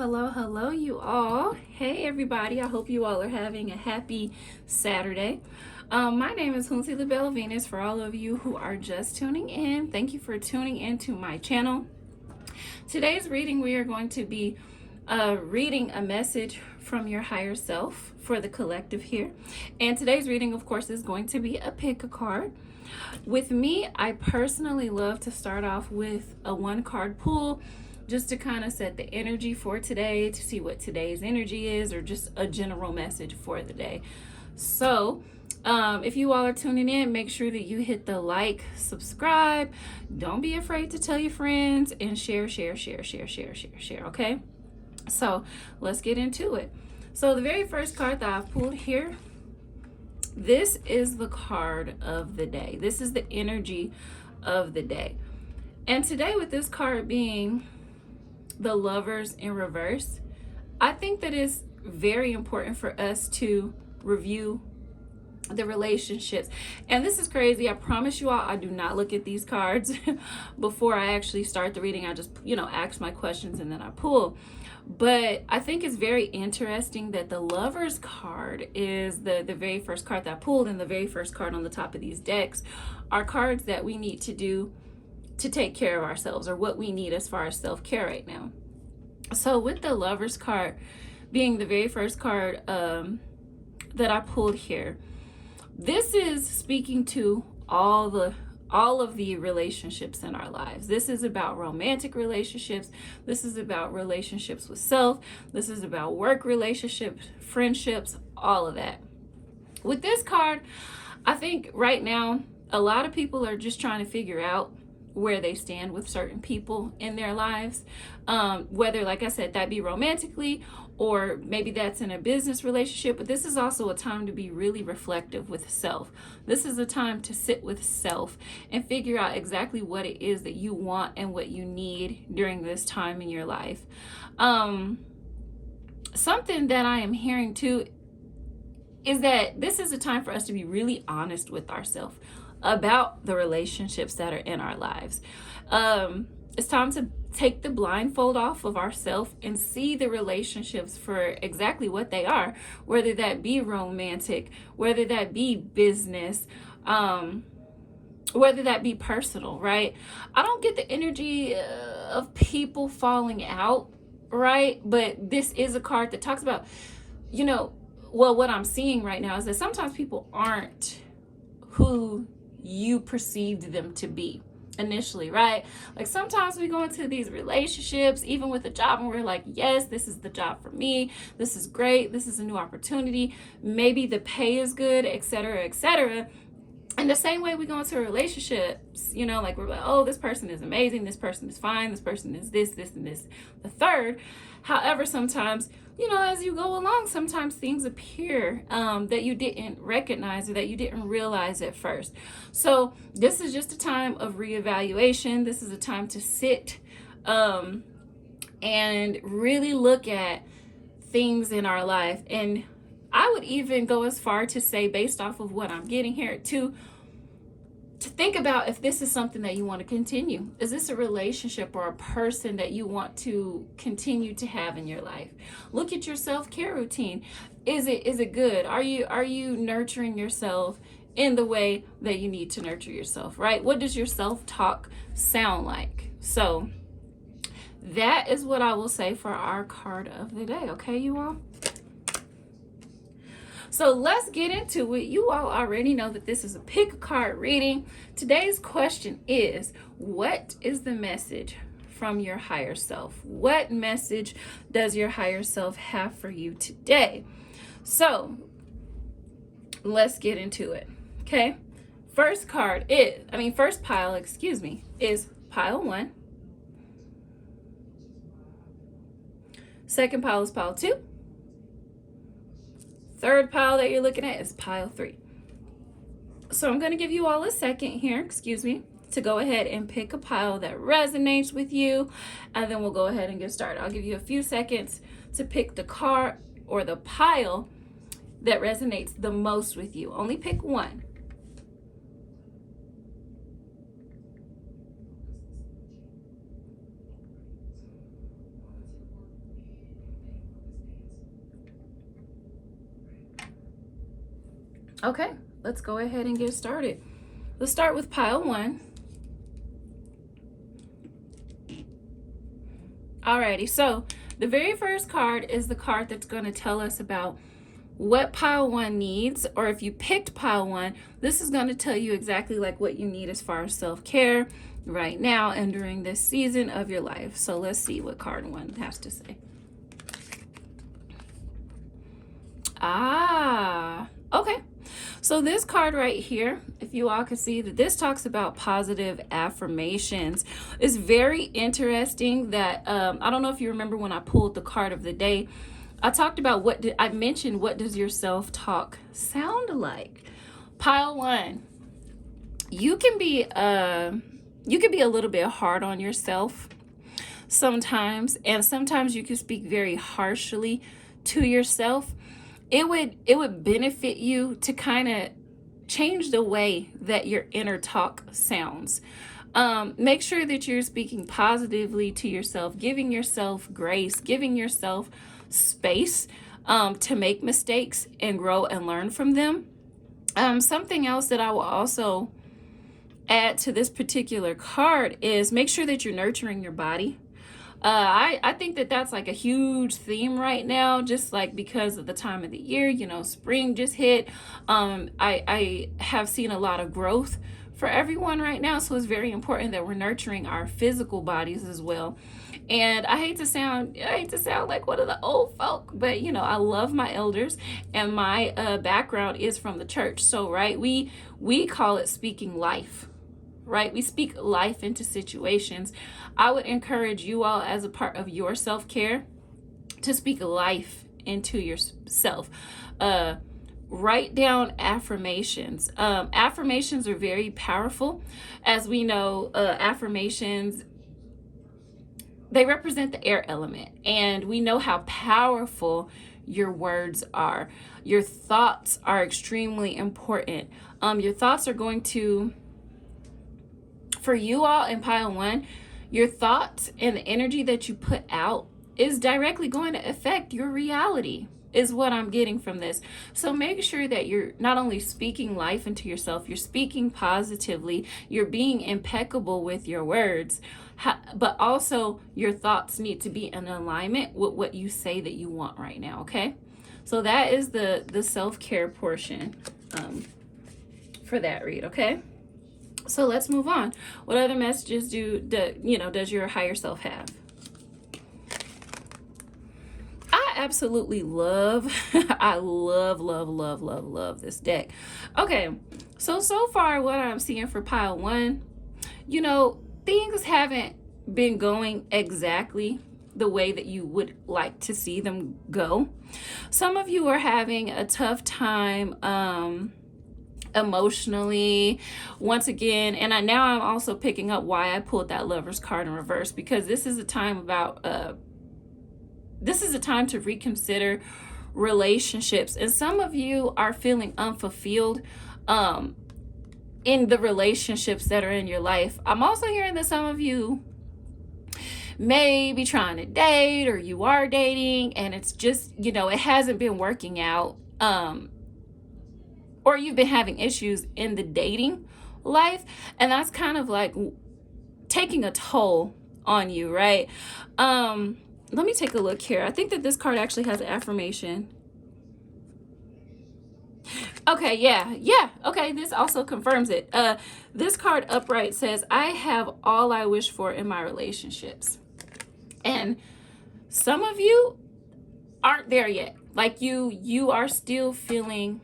Hello, you all. Hey, everybody. I hope you all are having a happy Saturday. My name is Hounsi LaBelle Venus. For all of you who are just tuning in, thank you for tuning into my channel. Today's reading, we are going to be reading a message from your higher self for the collective here. And today's reading, of course, is going to be a pick a card. With me, I personally love to start off with a one card pull just to kind of set the energy for today, to see what today's energy is, or just a general message for the day. So if you all are tuning in, make sure that you hit the like, subscribe. Don't be afraid to tell your friends and share, okay? So let's get into it. So the very first card that I've pulled here, this is the card of the day. This is the energy of the day. And today, with this card being the Lovers in reverse, I think that it's very important for us to review the relationships. And this is crazy. I promise you all, I do not look at these cards before I actually start the reading. I just, ask my questions and then I pull. But I think it's very interesting that the Lovers card is the very first card that I pulled, and the very first card on the top of these decks are cards that we need to do to take care of ourselves, or what we need as far as self-care right now. So with the Lovers card being the very first card that I pulled here, this is speaking to all of the relationships in our lives. This is about romantic relationships. This is about relationships with self. This is about work relationships, friendships, all of that. With this card, I think right now, a lot of people are just trying to figure out where they stand with certain people in their lives. Whether, like I said, that be romantically, or maybe that's in a business relationship. But this is also a time to be really reflective with self. This is a time to sit with self and figure out exactly what it is that you want and what you need during this time in your life. Something that I am hearing too is that this is a time for us to be really honest with ourselves about the relationships that are in our lives. It's time to take the blindfold off of ourselves and see the relationships for exactly what they are, whether that be romantic, whether that be business, whether that be personal, right? I don't get the energy of people falling out, right? But this is a card that talks about, what I'm seeing right now is that sometimes people aren't who you perceived them to be initially, right? Like sometimes we go into these relationships, even with a job, and we're like, yes, this is the job for me. This is great. This is a new opportunity. Maybe the pay is good, etc., etc. And the same way we go into relationships, like we're like, oh, this person is amazing. This person is fine. This person is this, and this, the third. However, sometimes, as you go along, sometimes things appear that you didn't recognize or that you didn't realize at first. So this is just a time of reevaluation. This is a time to sit and really look at things in our life. And I would even go as far to say, based off of what I'm getting here, to think about if this is something that you want to continue. Is this a relationship or a person that you want to continue to have in your life? Look at your self-care routine. Is it good? Are you nurturing yourself in the way that you need to nurture yourself, right? What does your self-talk sound like? So that is what I will say for our card of the day, okay, you all? So let's get into it. You all already know that this is a pick a card reading. Today's question is, what is the message from your higher self? What message does your higher self have for you today? So let's get into it, okay? First pile, is pile 1. Second pile is pile 2. Third pile that you're looking at is pile 3. So I'm going to give you all a second here, to go ahead and pick a pile that resonates with you, and then we'll go ahead and get started. I'll give you a few seconds to pick the card or the pile that resonates the most with you. Only pick one. Okay, let's go ahead and get started. Let's start with pile 1. Alrighty, so the very first card is the card that's going to tell us about what pile 1 needs, or if you picked pile 1, this is going to tell you exactly like what you need as far as self-care right now and during this season of your life. So let's see what card 1 has to say. Okay. So this card right here, if you all can see that this talks about positive affirmations. It's very interesting that I don't know if you remember when I pulled the card of the day, I talked about I mentioned what does your self-talk sound like. Pile 1, you can be a little bit hard on yourself sometimes, and sometimes you can speak very harshly to yourself. It would benefit you to kind of change the way that your inner talk sounds. Make sure that you're speaking positively to yourself, giving yourself grace, giving yourself space to make mistakes and grow and learn from them. Something else that I will also add to this particular card is make sure that you're nurturing your body. I think that that's like a huge theme right now, just like because of the time of the year, spring just hit. I have seen a lot of growth for everyone right now. So it's very important that we're nurturing our physical bodies as well. And I hate to sound like one of the old folk, but I love my elders, and my background is from the church. So, right, we call it speaking life. Right? We speak life into situations. I would encourage you all, as a part of your self-care, to speak life into yourself. Write down affirmations. Affirmations are very powerful. As we know, affirmations, they represent the air element, and we know how powerful your words are. Your thoughts are extremely important. Your thoughts are going to, for you all in pile 1, your thoughts and the energy that you put out is directly going to affect your reality, is what I'm getting from this. So make sure that you're not only speaking life into yourself, you're speaking positively, you're being impeccable with your words, but also your thoughts need to be in alignment with what you say that you want right now, okay? So that is the self-care portion for that read, okay? So let's move on. What other messages does your higher self have? I absolutely love, I love this deck. Okay, so far what I'm seeing for pile 1, things haven't been going exactly the way that you would like to see them go. Some of you are having a tough time emotionally, once again, and now I'm also picking up why I pulled that Lover's card in reverse, because this is a time to reconsider relationships, and some of you are feeling unfulfilled in the relationships that are in your life. I'm also hearing that some of you may be trying to date, or you are dating, and it's just it hasn't been working out, or you've been having issues in the dating life, and that's kind of like taking a toll on you, right? Let me take a look here. I think that this card actually has an affirmation. Okay, yeah. Okay, this also confirms it. This card upright says, I have all I wish for in my relationships. And some of you aren't there yet. Like you are still feeling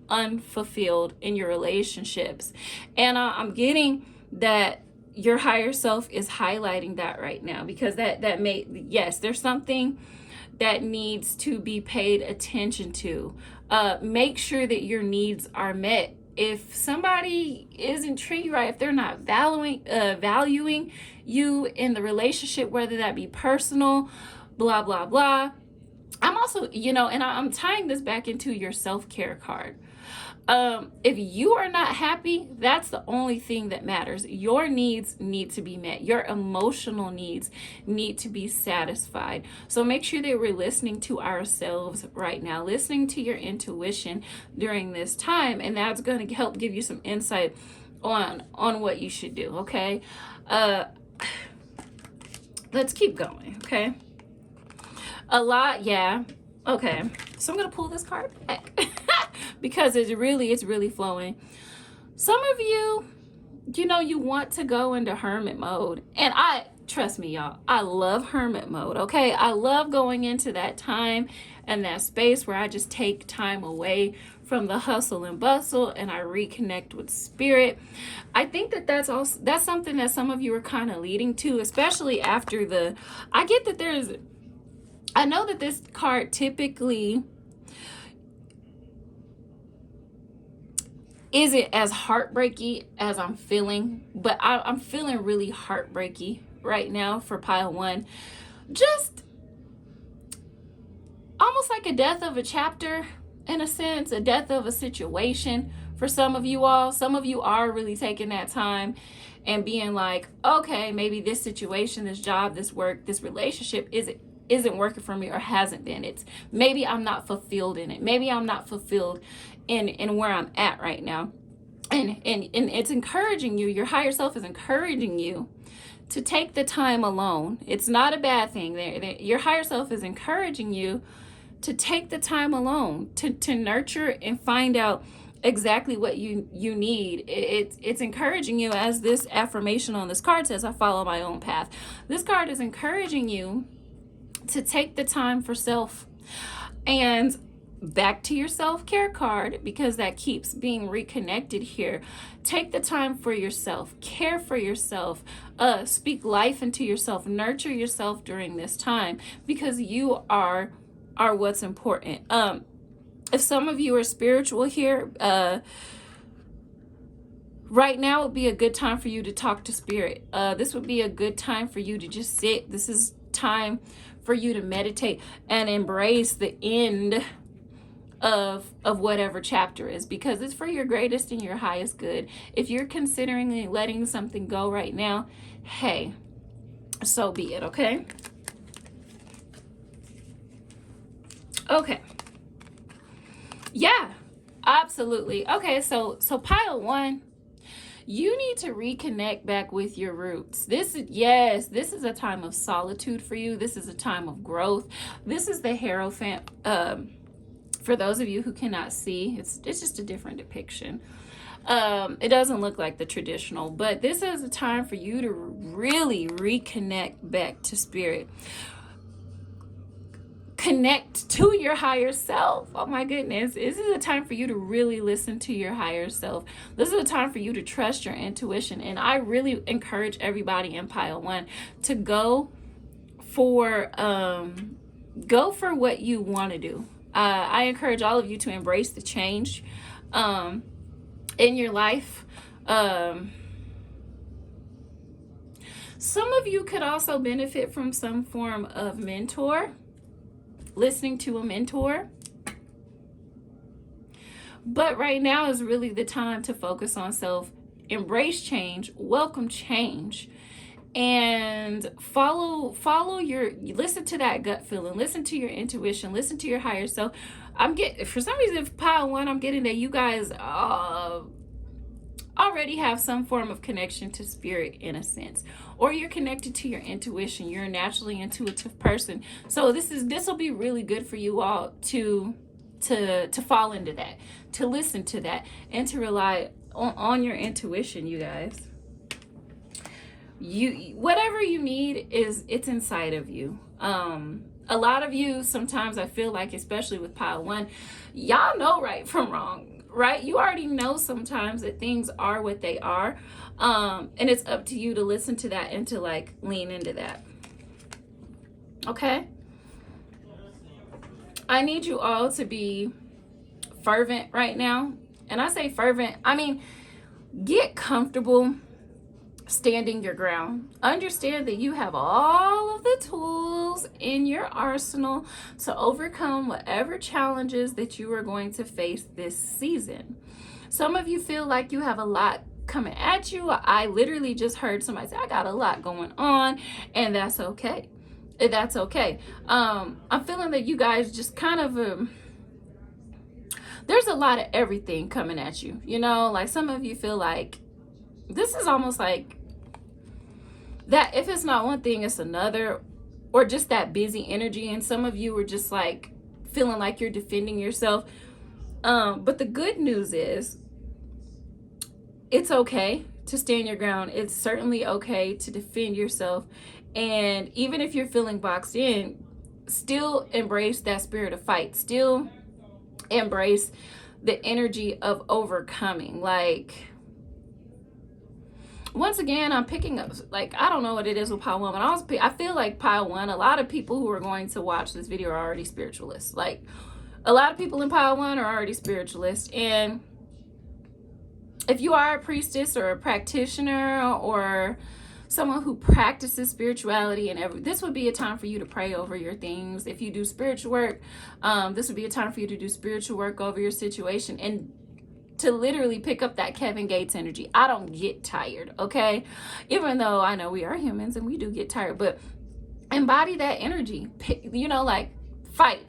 unfulfilled in your relationships, and I'm getting that your higher self is highlighting that right now, because yes, there's something that needs to be paid attention to. Make sure that your needs are met. If somebody isn't treating you right, if they're not valuing you in the relationship, whether that be personal, blah blah blah. I'm also, and I'm tying this back into your self-care card. If you are not happy, that's the only thing that matters. Your needs need to be met. Your emotional needs need to be satisfied. So make sure that we're listening to ourselves right now, listening to your intuition during this time, and that's going to help give you some insight on what you should do. Okay. Let's keep going. Okay. A lot. Yeah. Okay. So I'm going to pull this card back because it's really flowing. Some of you, you want to go into hermit mode, and trust me, y'all, I love hermit mode. Okay. I love going into that time and that space where I just take time away from the hustle and bustle and I reconnect with spirit. I think that's something that some of you are kind of leading to, especially after I know that this card typically isn't as heartbreaky as I'm feeling, but I'm feeling really heartbreaky right now for pile one. Just almost like a death of a chapter, in a sense, a death of a situation for some of you all. Some of you are really taking that time and being like, okay, maybe this situation, this job, this work, this relationship isn't working for me or hasn't been. Maybe I'm not fulfilled in it. Maybe I'm not fulfilled in where I'm at right now. And it's encouraging you. Your higher self is encouraging you to take the time alone. It's not a bad thing. Your higher self is encouraging you to take the time alone, to nurture and find out exactly what you need. It's encouraging you, as this affirmation on this card says, I follow my own path. This card is encouraging you to take the time for self. And back to your self-care card, because that keeps being reconnected here. Take the time for yourself, care for yourself, speak life into yourself, nurture yourself during this time, because you are what's important. If some of you are spiritual here, right now would be a good time for you to talk to spirit. This would be a good time for you to just sit. This is time for you to meditate and embrace the end of whatever chapter is, because it's for your greatest and your highest good. If you're considering letting something go right now, hey, so be it. Okay. Okay. Yeah, absolutely. Okay. So pile one, you need to reconnect back with your roots. This is a time of solitude for you. This is a time of growth. This is the Hierophant. For those of you who cannot see, it's just a different depiction. It doesn't look like the traditional, but this is a time for you to really reconnect back to spirit. Connect to your higher self. Oh my goodness. This is a time for you to really listen to your higher self. This is a time for you to trust your intuition. And I really encourage everybody in pile one to go for what you want to do. I encourage all of you to embrace the change in your life. Some of you could also benefit from some form of mentor, listening to a mentor. But right now is really the time to focus on self, embrace change, welcome change, and listen to that gut feeling, listen to your intuition, listen to your higher self. For some reason, pile one, I'm getting that you guys already have some form of connection to spirit in a sense, or you're connected to your intuition. You're a naturally intuitive person. So this will be really good for you all to fall into that, to listen to that, and to rely on your intuition, you guys. Whatever you need it's inside of you. A lot of you, sometimes I feel like, especially with pile one, y'all know right from wrong, right? You already know sometimes that things are what they are. And it's up to you to listen to that and to lean into that. Okay. I need you all to be fervent right now. And I say fervent, I mean, get comfortable standing your ground. Understand that you have all of the tools in your arsenal to overcome whatever challenges that you are going to face this season. Some of you feel like you have a lot coming at you. I literally just heard somebody say, I got a lot going on, and that's okay. That's okay. I'm feeling that you guys just kind of, there's a lot of everything coming at you. You know, like some of you feel like this is almost like that if it's not one thing, it's another, or just that busy energy. And some of you are just like feeling like you're defending yourself. But the good news is it's okay to stand your ground. It's certainly okay to defend yourself. And even if you're feeling boxed in, still embrace that spirit of fight. Still embrace the energy of overcoming. Like, once again, I'm picking up, like, I don't know what it is with pile one, but I feel like pile one, a lot of people who are going to watch this video are already spiritualists. Like, a lot of people in pile one are already spiritualists. And if you are a priestess or a practitioner or someone who practices spirituality, and this would be a time for you to pray over your things. If you do spiritual work, this would be a time for you to do spiritual work over your situation and to literally pick up that Kevin Gates energy. I don't get tired, okay? Even though I know we are humans and we do get tired, but embody that energy. You know, like, fight.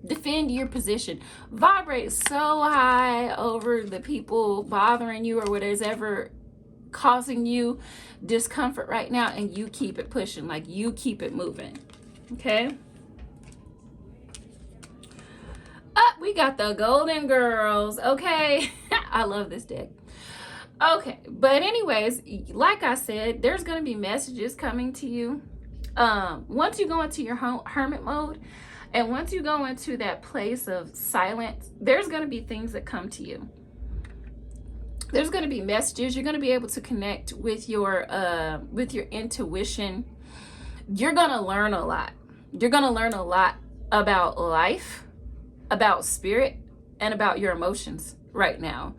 Defend your position. Vibrate so high over the people bothering you or whatever's causing you discomfort right now, and you keep it pushing. Like, you keep it moving, okay? We got the Golden Girls, okay? I love this deck. Okay, but anyways, like I said, there's going to be messages coming to you. Once you go into your hermit mode, and once you go into that place of silence, there's going to be things that come to you. There's going to be messages. You're going to be able to connect with your intuition. You're going to learn a lot. You're going to learn a lot about life, about spirit, and about your emotions right now.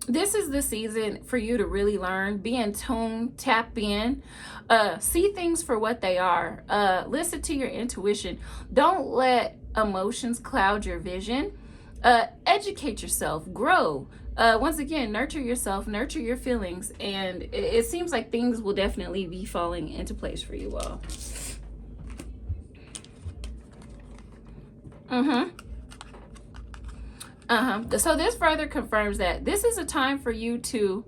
This is the season for you to really learn, be in tune, tap in, see things for what they are, listen to your intuition. Don't let emotions cloud your vision. Educate yourself, grow. Once again, nurture yourself, nurture your feelings, and it seems like things will definitely be falling into place for you all. So this further confirms that this is a time for you to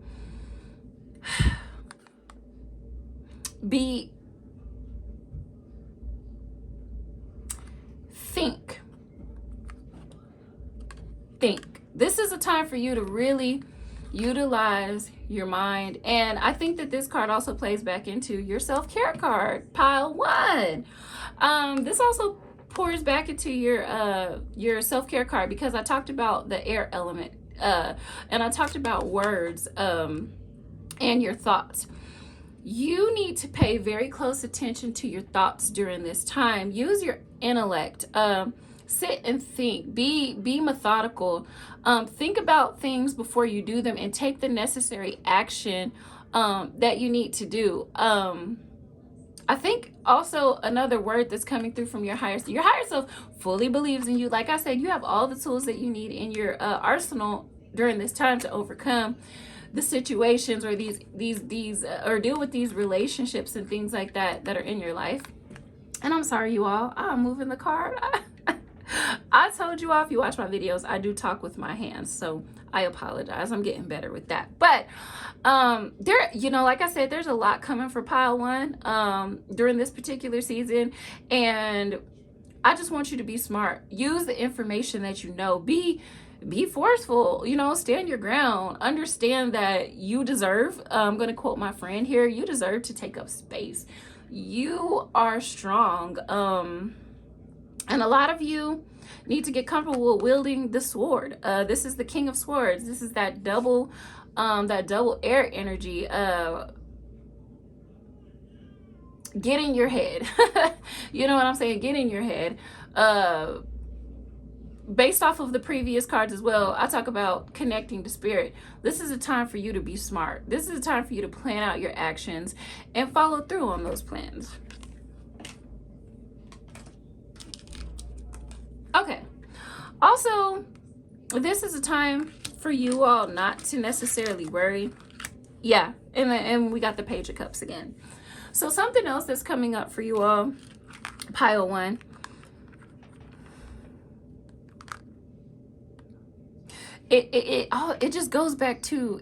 think. This is a time for you to really utilize your mind. And I think that this card also plays back into your self-care card, pile one. This also pours back into your self-care card, because I talked about the air element, and I talked about words and your thoughts. You need to pay very close attention to your thoughts during this time. Use your intellect. Sit and think. Be methodical. Think about things before you do them, and take the necessary action that you need to do. I think also another word that's coming through from your higher self fully believes in you. Like I said, you have all the tools that you need in your arsenal during this time to overcome the situations or these or deal with these relationships and things like that are in your life. And I'm sorry, you all, I'm moving the card. I told you all, if you watch my videos, I do talk with my hands, so I apologize. I'm getting better with that. But there, you know, like I said, there's a lot coming for pile one during this particular season, and I just want you to be smart. Use the information that you know. Be forceful, you know, stand your ground. Understand that you deserve, I'm going to quote my friend here, you deserve to take up space. You are strong. And a lot of you need to get comfortable with wielding the sword. This is the King of Swords. This is that double air energy. Get in your head. You know what I'm saying? Get in your head. based off of the previous cards as well, I talk about connecting to spirit. This is a time for you to be smart. This is a time for you to plan out your actions and follow through on those plans. Okay. Also, this is a time for you all not to necessarily worry. Yeah, and we got the Page of Cups again. So something else that's coming up for you all, pile one. It just goes back to,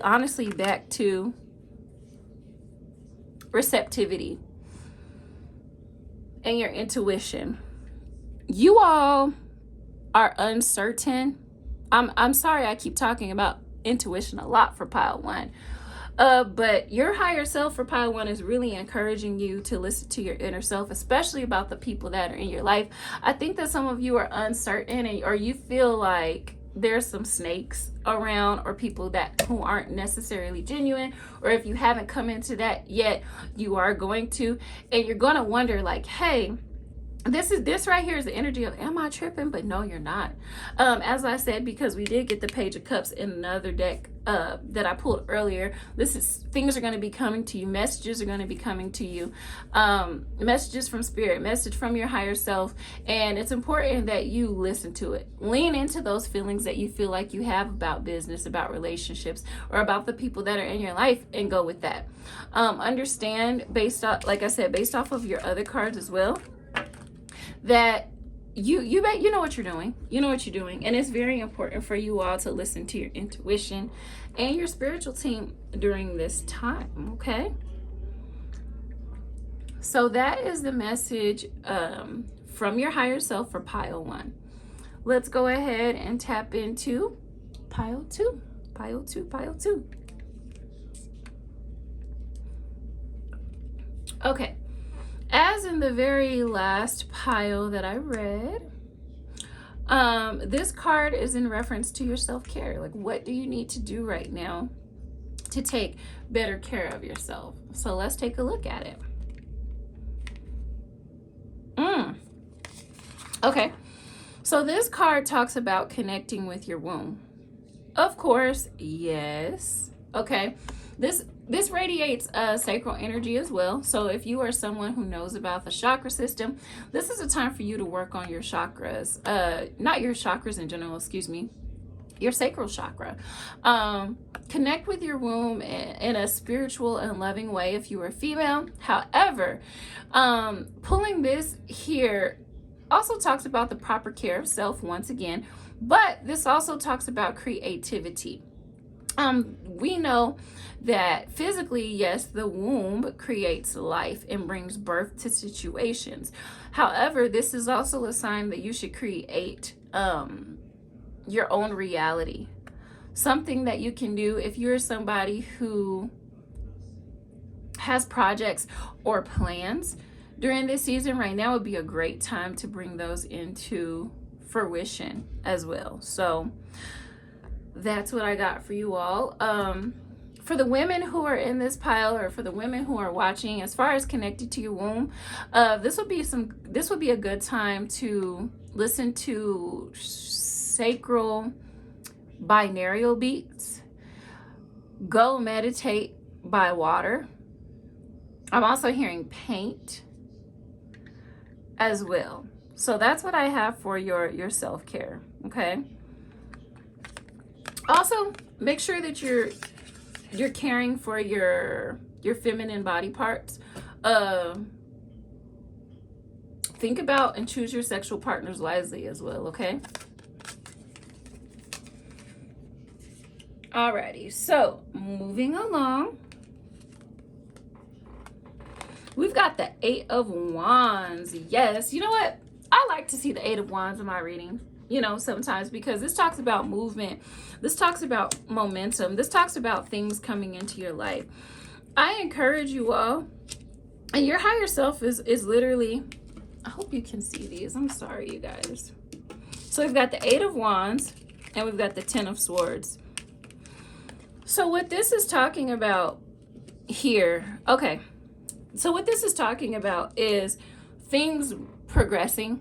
honestly back to receptivity and your intuition. You all are uncertain. I'm sorry I keep talking about intuition a lot for pile one. But your higher self for pile one is really encouraging you to listen to your inner self, especially about the people that are in your life. I think that some of you are uncertain, or you feel like there's some snakes around, or people who aren't necessarily genuine, or if you haven't come into that yet, you are going to, and you're going to wonder like, hey, this right here is the energy of, am I tripping? But no, you're not. As I said, because we did get the Page of Cups in another deck that I pulled earlier. Things are going to be coming to you. Messages are going to be coming to you. Messages from spirit, message from your higher self. And it's important that you listen to it. Lean into those feelings that you feel like you have about business, about relationships, or about the people that are in your life, and go with that. Understand, based off, like I said, based off of your other cards as well, that you know what you're doing. You know what you're doing. And it's very important for you all to listen to your intuition and your spiritual team during this time, okay? So that is the message from your higher self for pile one. Let's go ahead and tap into pile two. Pile two. Okay. As in the very last pile that I read, this card is in reference to your self-care. Like, what do you need to do right now to take better care of yourself? So let's take a look at it. Okay, so this card talks about connecting with your womb. Of course, yes. Okay, this radiates sacral energy as well. So if you are someone who knows about the chakra system, this is a time for you to work on your chakras. Not your chakras in general, excuse me. Your sacral chakra. Connect with your womb in a spiritual and loving way if you are female. However, pulling this here also talks about the proper care of self once again, but this also talks about creativity. We know that physically, yes, the womb creates life and brings birth to situations. However, this is also a sign that you should create your own reality. Something that you can do if you're somebody who has projects or plans during this season. Right now would be a great time to bring those into fruition as well. So that's what I got for you all. For the women who are in this pile, or for the women who are watching, as far as connected to your womb, this would be a good time to listen to sacral binaural beats. Go meditate by water. I'm also hearing paint as well. So that's what I have for your self-care, okay? Also, make sure that you're caring for your feminine body parts. Think about and choose your sexual partners wisely as well, okay? Alrighty, so moving along. We've got the Eight of Wands. Yes, you know what? I like to see the Eight of Wands in my reading, sometimes, because this talks about movement. This talks about momentum. This talks about things coming into your life. I encourage you all, and your higher self is literally, I hope you can see these. I'm sorry, you guys. So we've got the Eight of Wands and we've got the Ten of Swords. So what this is talking about here, okay. So what this is talking about is things progressing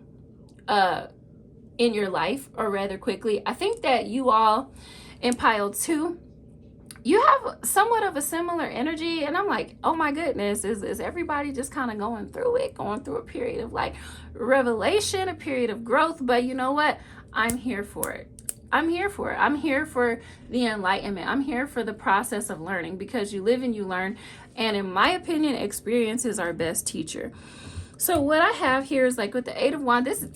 in your life, or rather quickly. I think that you all in pile 2, you have somewhat of a similar energy, and I'm like, oh my goodness, is everybody just kind of going through a period of like revelation, a period of growth? But you know what? I'm here for it. I'm here for it. I'm here for the enlightenment. I'm here for the process of learning, because you live and you learn. And in my opinion, experience is our best teacher. So what I have here is like with the 8 of Wands,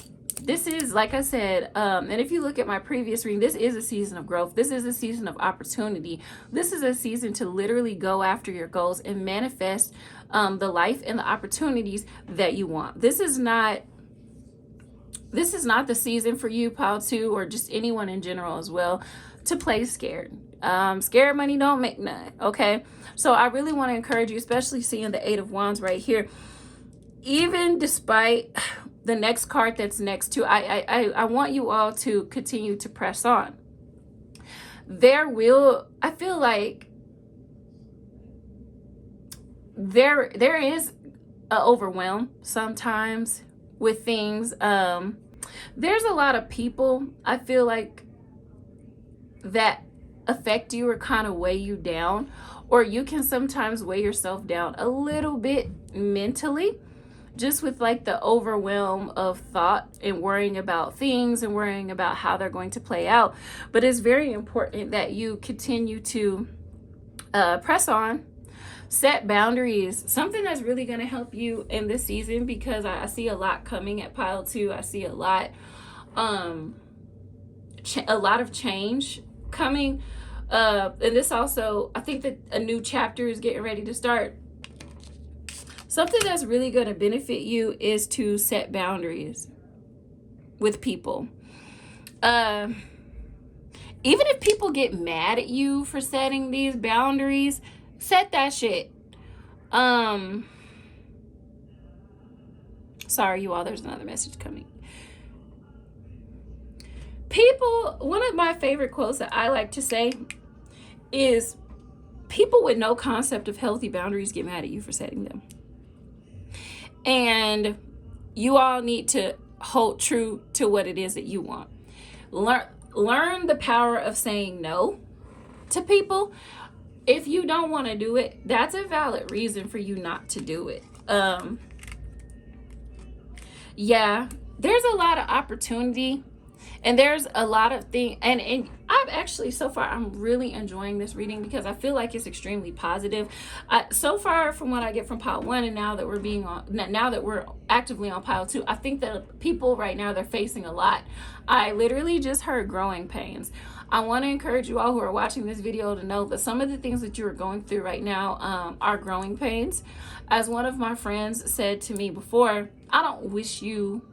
this is, like I said, and if you look at my previous reading, this is a season of growth. This is a season of opportunity. This is a season to literally go after your goals and manifest the life and the opportunities that you want. This is not the season for you, pile 2, or just anyone in general as well, to play scared. Scared money don't make none, okay? So I really want to encourage you, especially seeing the 8 of Wands right here. Even despite the next card that's next to, I want you all to continue to press on. I feel like there is an overwhelm sometimes with things. There's a lot of people, I feel like, that affect you or kind of weigh you down, or you can sometimes weigh yourself down a little bit mentally, just with like the overwhelm of thought and worrying about things and worrying about how they're going to play out. But it's very important that you continue to press on, set boundaries, something that's really going to help you in this season, because I see a lot coming at pile 2. I see a lot of change coming. And this also, I think that a new chapter is getting ready to start. Something that's really going to benefit you is to set boundaries with people. Even if people get mad at you for setting these boundaries, set that shit. Sorry, you all, there's another message coming. People, one of my favorite quotes that I like to say is, people with no concept of healthy boundaries get mad at you for setting them. And you all need to hold true to what it is that you want. Learn the power of saying no to people. If you don't want to do it, that's a valid reason for you not to do it. Yeah, there's a lot of opportunity, and there's a lot of things, and I've actually, so far, I'm really enjoying this reading, because I feel like it's extremely positive. So far, from what I get from pile 1, and now that we're actively on pile 2, I think that people right now, they're facing a lot. I literally just heard growing pains. I want to encourage you all who are watching this video to know that some of the things that you are going through right now are growing pains. As one of my friends said to me before, I don't wish you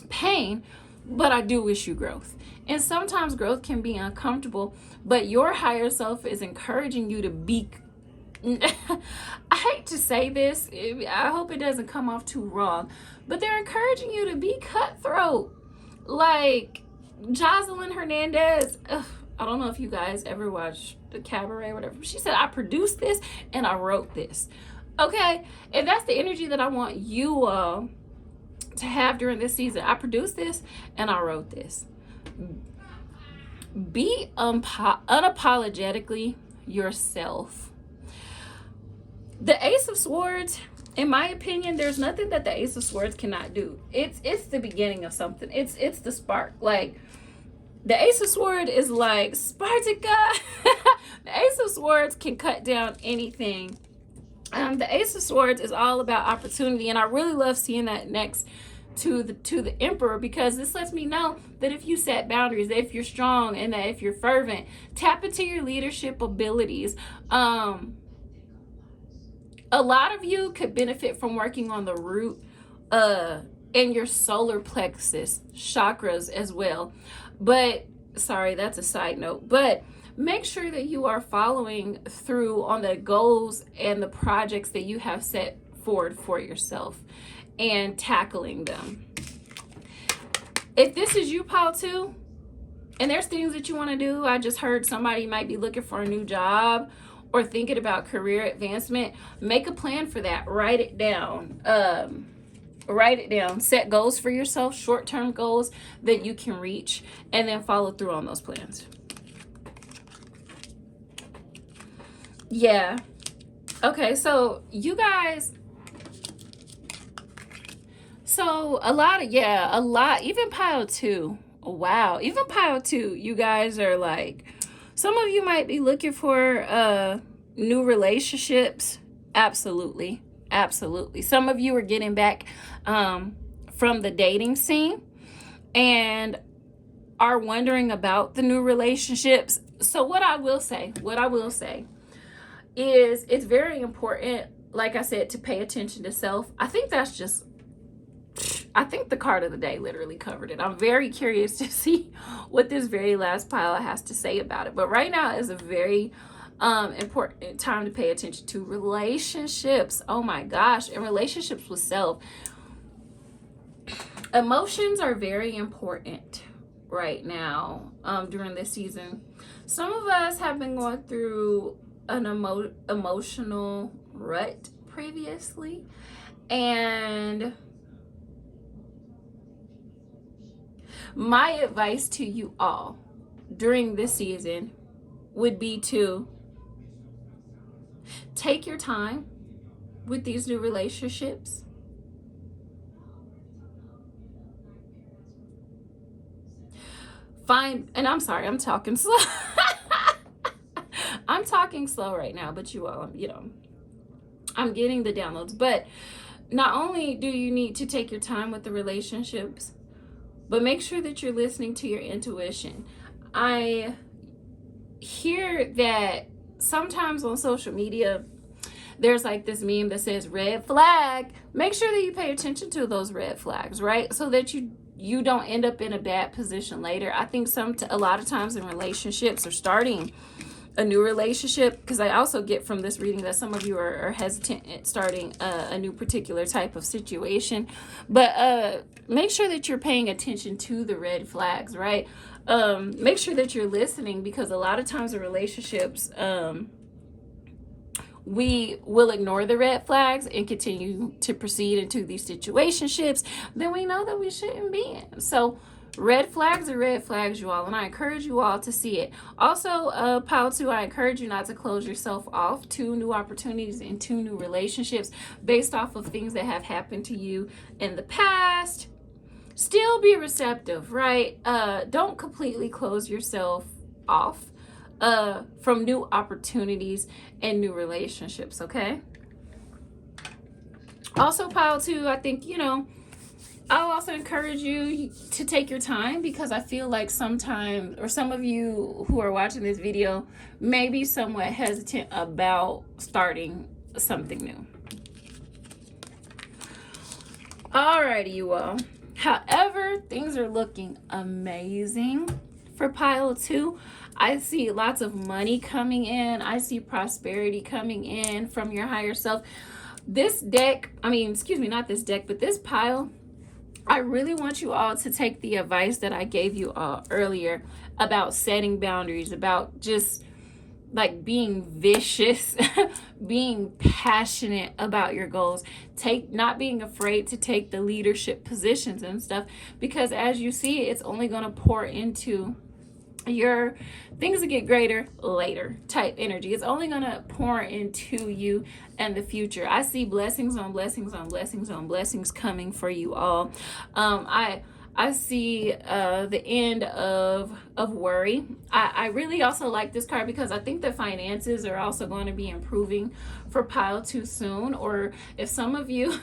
pain, but I do wish you growth. And sometimes growth can be uncomfortable, but your higher self is encouraging you to be, I hate to say this, I hope it doesn't come off too wrong, but they're encouraging you to be cutthroat. Like Jocelyn Hernandez, I don't know if you guys ever watched the Cabaret or whatever. She said, I produced this and I wrote this. Okay, and that's the energy that I want you to have during this season. I produced this and I wrote this. Be unapologetically yourself. The Ace of Swords, in my opinion, there's nothing that the Ace of Swords cannot do. It's the beginning of something. It's the spark. Like, the Ace of Swords is like Spartica. The Ace of Swords can cut down anything. The Ace of Swords is all about opportunity, and I really love seeing that next to the Emperor, because this lets me know that if you set boundaries, that if you're strong, and that if you're fervent, tap into your leadership abilities. A lot of you could benefit from working on the root and your solar plexus chakras as well. But sorry, that's a side note. But make sure that you are following through on the goals and the projects that you have set forward for yourself and tackling them. If this is you, pile 2, and there's things that you want to do, I just heard somebody might be looking for a new job or thinking about career advancement. Make a plan for that. Write it down. Write it down. Set goals for yourself, short-term goals that you can reach, and then follow through on those plans. Yeah. Okay, so you guys, so a lot, even pile 2. Wow, even pile 2, you guys are like, some of you might be looking for new relationships. Absolutely. Absolutely. Some of you are getting back from the dating scene and are wondering about the new relationships. So what I will say is it's very important, like I said, to pay attention to self. I think the card of the day literally covered it. I'm very curious to see what this very last pile has to say about it. But right now is a very important time to pay attention to relationships. Oh my gosh. And relationships with self. Emotions are very important right now during this season. Some of us have been going through an emotional rut previously, and my advice to you all during this season would be to take your time with these new relationships. And I'm sorry, I'm talking slow. I'm talking slow right now, but you all, I'm getting the downloads. But not only do you need to take your time with the relationships, but make sure that you're listening to your intuition. I hear that sometimes on social media, there's like this meme that says red flag. Make sure that you pay attention to those red flags, right? So that you don't end up in a bad position later. I think a lot of times in relationships or starting a new relationship, because I also get from this reading that some of you are hesitant at starting a new particular type of situation. But make sure that you're paying attention to the red flags, right? Make sure that you're listening, because a lot of times in relationships, we will ignore the red flags and continue to proceed into these situationships then we know that we shouldn't be in. So red flags are red flags, you all, and I encourage you all to see it. Also, pile 2, I encourage you not to close yourself off to new opportunities and to new relationships based off of things that have happened to you in the past. Still be receptive, right? Don't completely close yourself off from new opportunities and new relationships, okay? Also, pile 2, I think, I'll also encourage you to take your time, because I feel like sometimes, or some of you who are watching this video may be somewhat hesitant about starting something new. Alrighty, you all. However, things are looking amazing for pile 2. I see lots of money coming in. I see prosperity coming in from your higher self. This deck, not this deck, but this pile, I really want you all to take the advice that I gave you all earlier about setting boundaries, about just like being vicious, being passionate about your goals, not being afraid to take the leadership positions and stuff, because as you see, it's only going to pour into your things that get greater later type energy. It's only going to pour into you and the future. I see blessings on blessings on blessings on blessings coming for you all. I see the end of worry. I really also like this card because I think the finances are also going to be improving for pile 2 soon. Or if some of you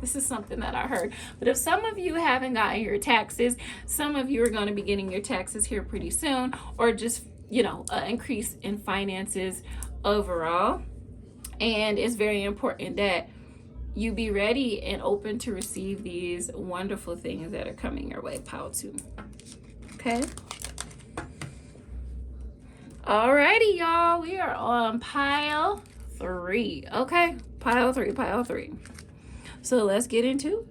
this is something that I heard, but if some of you haven't gotten your taxes, some of you are going to be getting your taxes here pretty soon, or just increase in finances overall. And it's very important that you be ready and open to receive these wonderful things that are coming your way, pile 2. Okay. Alrighty, y'all. We are on pile 3. Okay. Pile 3. So let's get into.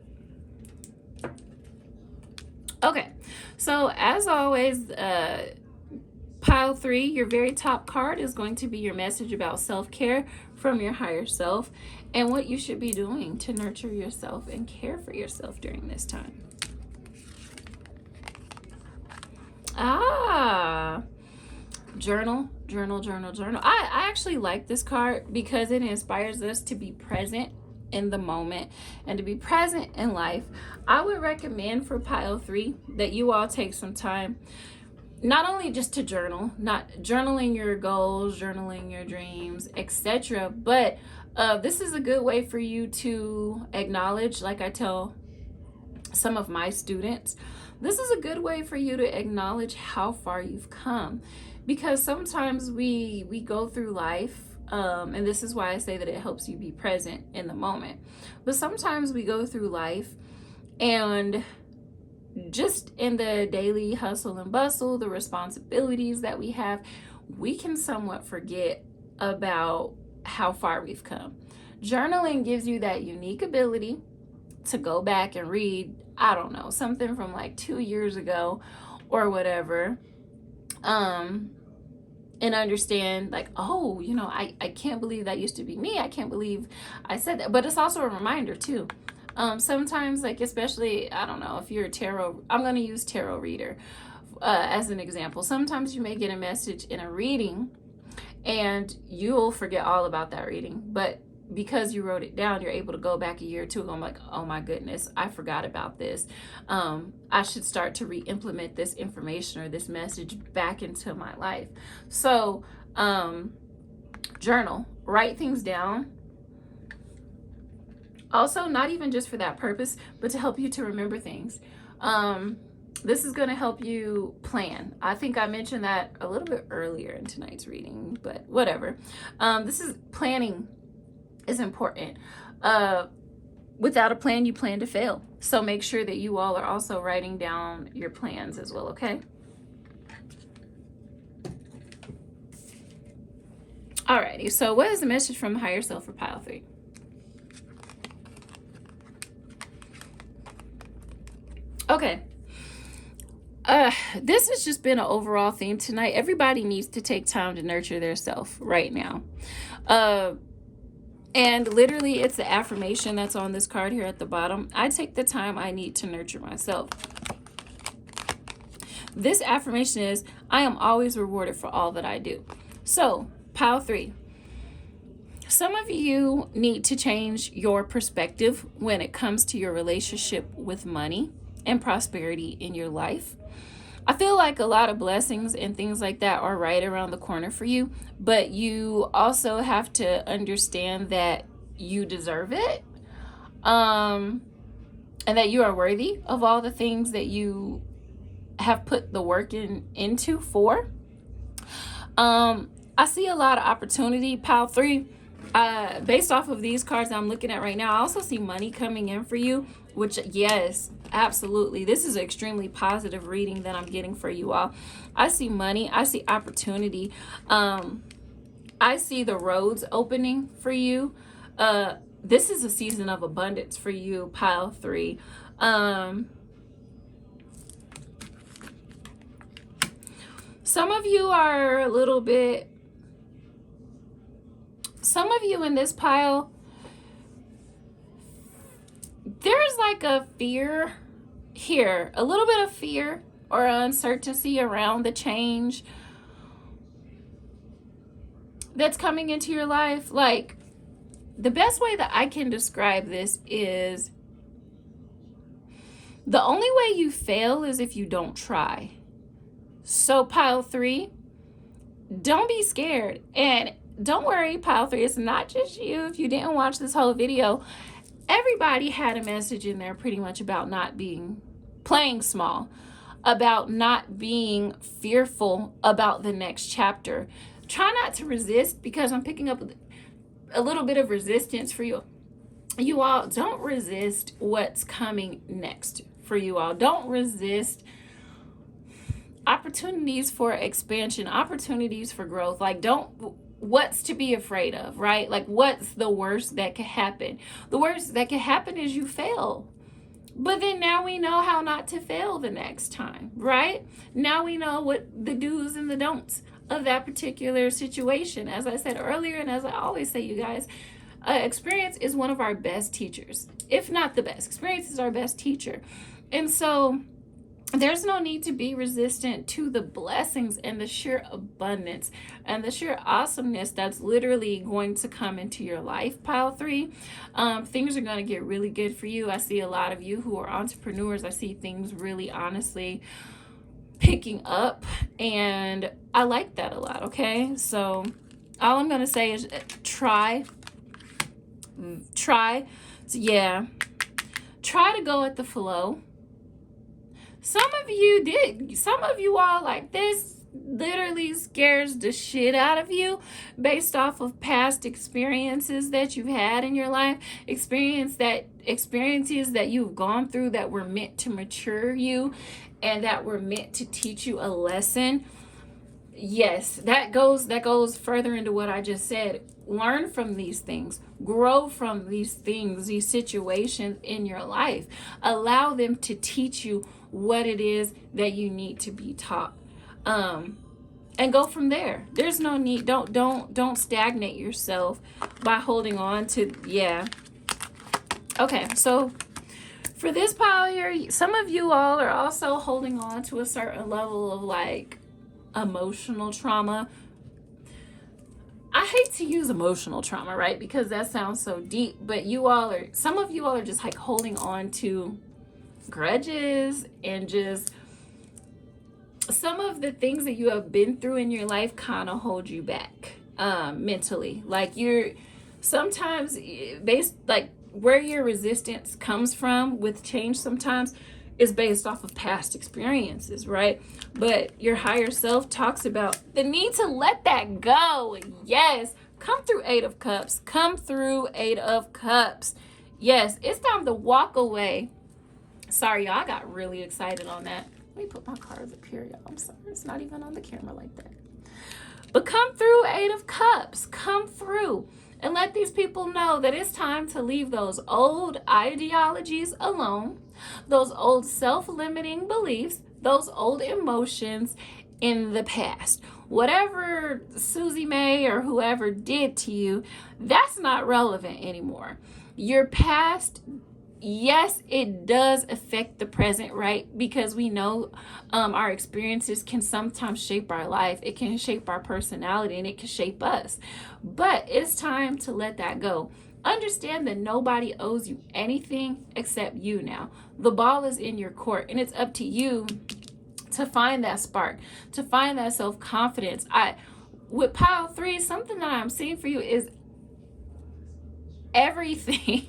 Okay. So as always, pile Pile 3, your very top card is going to be your message about self-care from your higher self and what you should be doing to nurture yourself and care for yourself during this time. Journal. I actually like this card because it inspires us to be present in the moment and to be present in life. I would recommend for Pile 3 that you all take some time, not only just to journal, not journaling your goals, journaling your dreams, etc., but this is a good way for you to acknowledge, like I tell some of my students, this is a good way for you to acknowledge how far you've come, because sometimes we go through life, and this is why I say that it helps you be present in the moment, but sometimes we go through life and just in the daily hustle and bustle, the responsibilities that we have, we can somewhat forget about how far we've come. Journaling gives you that unique ability to go back and read, I don't know, something from like 2 years ago or whatever, and understand like, oh, you know, I can't believe that used to be me. I can't believe I said that. But it's also a reminder too. Sometimes, like, especially, I don't know, if you're a tarot, I'm going to use tarot reader as an example. Sometimes you may get a message in a reading and you'll forget all about that reading, but because you wrote it down, you're able to go back a year or two ago and like, oh my goodness, I forgot about this. I should start to re-implement this information or this message back into my life. So journal, write things down. Also, not even just for that purpose, but to help you to remember things. This is going to help you plan. I think I mentioned that a little bit earlier in tonight's reading, but whatever. This is planning is important. Without a plan, you plan to fail. So make sure that you all are also writing down your plans as well, okay? Alrighty, so what is the message from higher self for Pile 3? Okay. This has just been an overall theme tonight. Everybody needs to take time to nurture their self right now. And literally, it's the affirmation that's on this card here at the bottom. I take the time I need to nurture myself. This affirmation is, I am always rewarded for all that I do. So, Pile 3. Some of you need to change your perspective when it comes to your relationship with money and prosperity in your life. I feel like a lot of blessings and things like that are right around the corner for you, but you also have to understand that you deserve it, and that you are worthy of all the things that you have put the work into for. I see a lot of opportunity, Pile 3. Based off of these cards I'm looking at right now, I also see money coming in for you, which, yes, absolutely. This is an extremely positive reading that I'm getting for you all. I see money. I see opportunity. I see the roads opening for you. This is a season of abundance for you, Pile 3. Some of you are a little bit... Some of you in this pile, there's like a fear here, a little bit of fear or uncertainty around the change that's coming into your life. Like, the best way that I can describe this is the only way you fail is if you don't try. So Pile 3, don't be scared. And don't worry, Pile 3, it's not just you. If you didn't watch this whole video, everybody had a message in there pretty much about not playing small, about not being fearful about the next chapter. Try not to resist, because I'm picking up a little bit of resistance for you. You all, don't resist what's coming next for you all. Don't resist opportunities for expansion, opportunities for growth. Like, what's to be afraid of, right? Like, what's the worst that could happen? The worst that could happen is you fail. But then now we know how not to fail the next time, right? Now we know what the do's and the don'ts of that particular situation. As I said earlier, and as I always say, you guys, experience is one of our best teachers, if not the best. Experience is our best teacher. And so there's no need to be resistant to the blessings and the sheer abundance and the sheer awesomeness that's literally going to come into your life, pile 3. Things are going to get really good for you. I see a lot of you who are entrepreneurs. I see things really honestly picking up, and I like that a lot. Okay, so all I'm going to say is try to go at the flow. Some of you all, like, this literally scares the shit out of you based off of past experiences that you've had in your life, experiences that you've gone through that were meant to mature you and that were meant to teach you a lesson. Yes, that goes further into what I just said. Learn from these things, grow from these things, these situations in your life. Allow them to teach you what it is that you need to be taught, and go from there. There's no need. Don't stagnate yourself by holding on to. Okay, so for this pile here, some of you all are also holding on to a certain level of like emotional trauma. I hate to use emotional trauma, right? Because that sounds so deep, but some of you all are just like holding on to grudges, and just some of the things that you have been through in your life kind of hold you back mentally. Like, you're sometimes based, like, where your resistance comes from with change sometimes is based off of past experiences, right? But your higher self talks about the need to let that go. Yes, come through 8 of Cups. Come through 8 of Cups. Yes, it's time to walk away. Sorry, y'all, I got really excited on that. Let me put my cards up here, y'all. I'm sorry, it's not even on the camera like that. But come through 8 of Cups. Come through and let these people know that it's time to leave those old ideologies alone, those old self-limiting beliefs, those old emotions in the past. Whatever Susie May or whoever did to you, that's not relevant anymore. Your past, yes, it does affect the present, right? Because we know our experiences can sometimes shape our life. It can shape our personality, and it can shape us. But it's time to let that go. Understand that nobody owes you anything except you now. The ball is in your court, and it's up to you to find that spark, to find that self-confidence. With pile 3, something that I'm seeing for you is everything.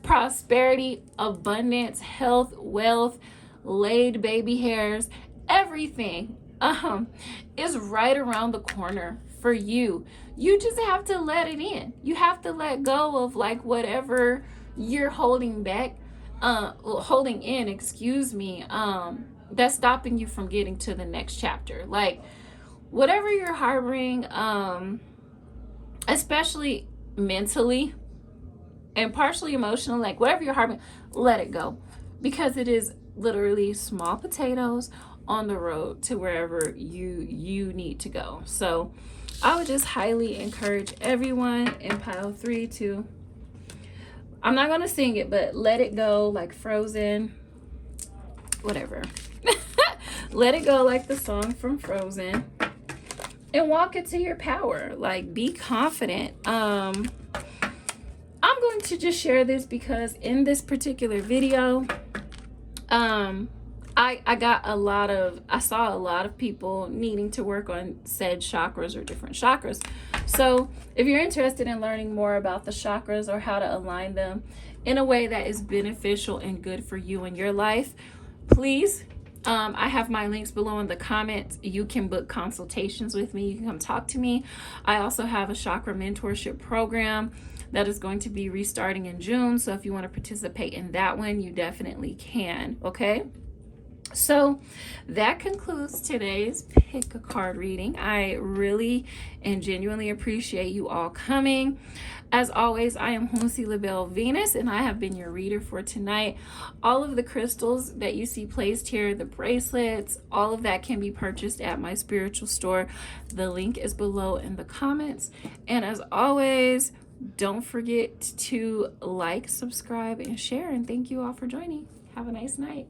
Prosperity, abundance, health, wealth, laid baby hairs, everything is right around the corner for you. You just have to let it in. You have to let go of like whatever you're holding in, that's stopping you from getting to the next chapter. Like, whatever you're harboring, especially mentally and partially emotional, like whatever you're harboring, let it go, because it is literally small potatoes on the road to wherever you need to go. So I would just highly encourage everyone in pile 3 to, I'm not going to sing it, but let it go like Frozen, whatever. Let it go like the song from Frozen, and walk into your power. Like, be confident. I'm going to just share this because in this particular video, I saw a lot of people needing to work on said chakras or different chakras. So if you're interested in learning more about the chakras or how to align them in a way that is beneficial and good for you in your life, please, I have my links below in the comments. You can book consultations with me. You can come talk to me. I also have a chakra mentorship program that is going to be restarting in June. So if you want to participate in that one, you definitely can. Okay. So that concludes today's pick a card reading. I really and genuinely appreciate you all coming. As always, I am Hounsi LaBelle Venus, and I have been your reader for tonight. All of the crystals that you see placed here, the bracelets, all of that can be purchased at my spiritual store. The link is below in the comments. And as always, don't forget to like, subscribe, and share. And thank you all for joining. Have a nice night.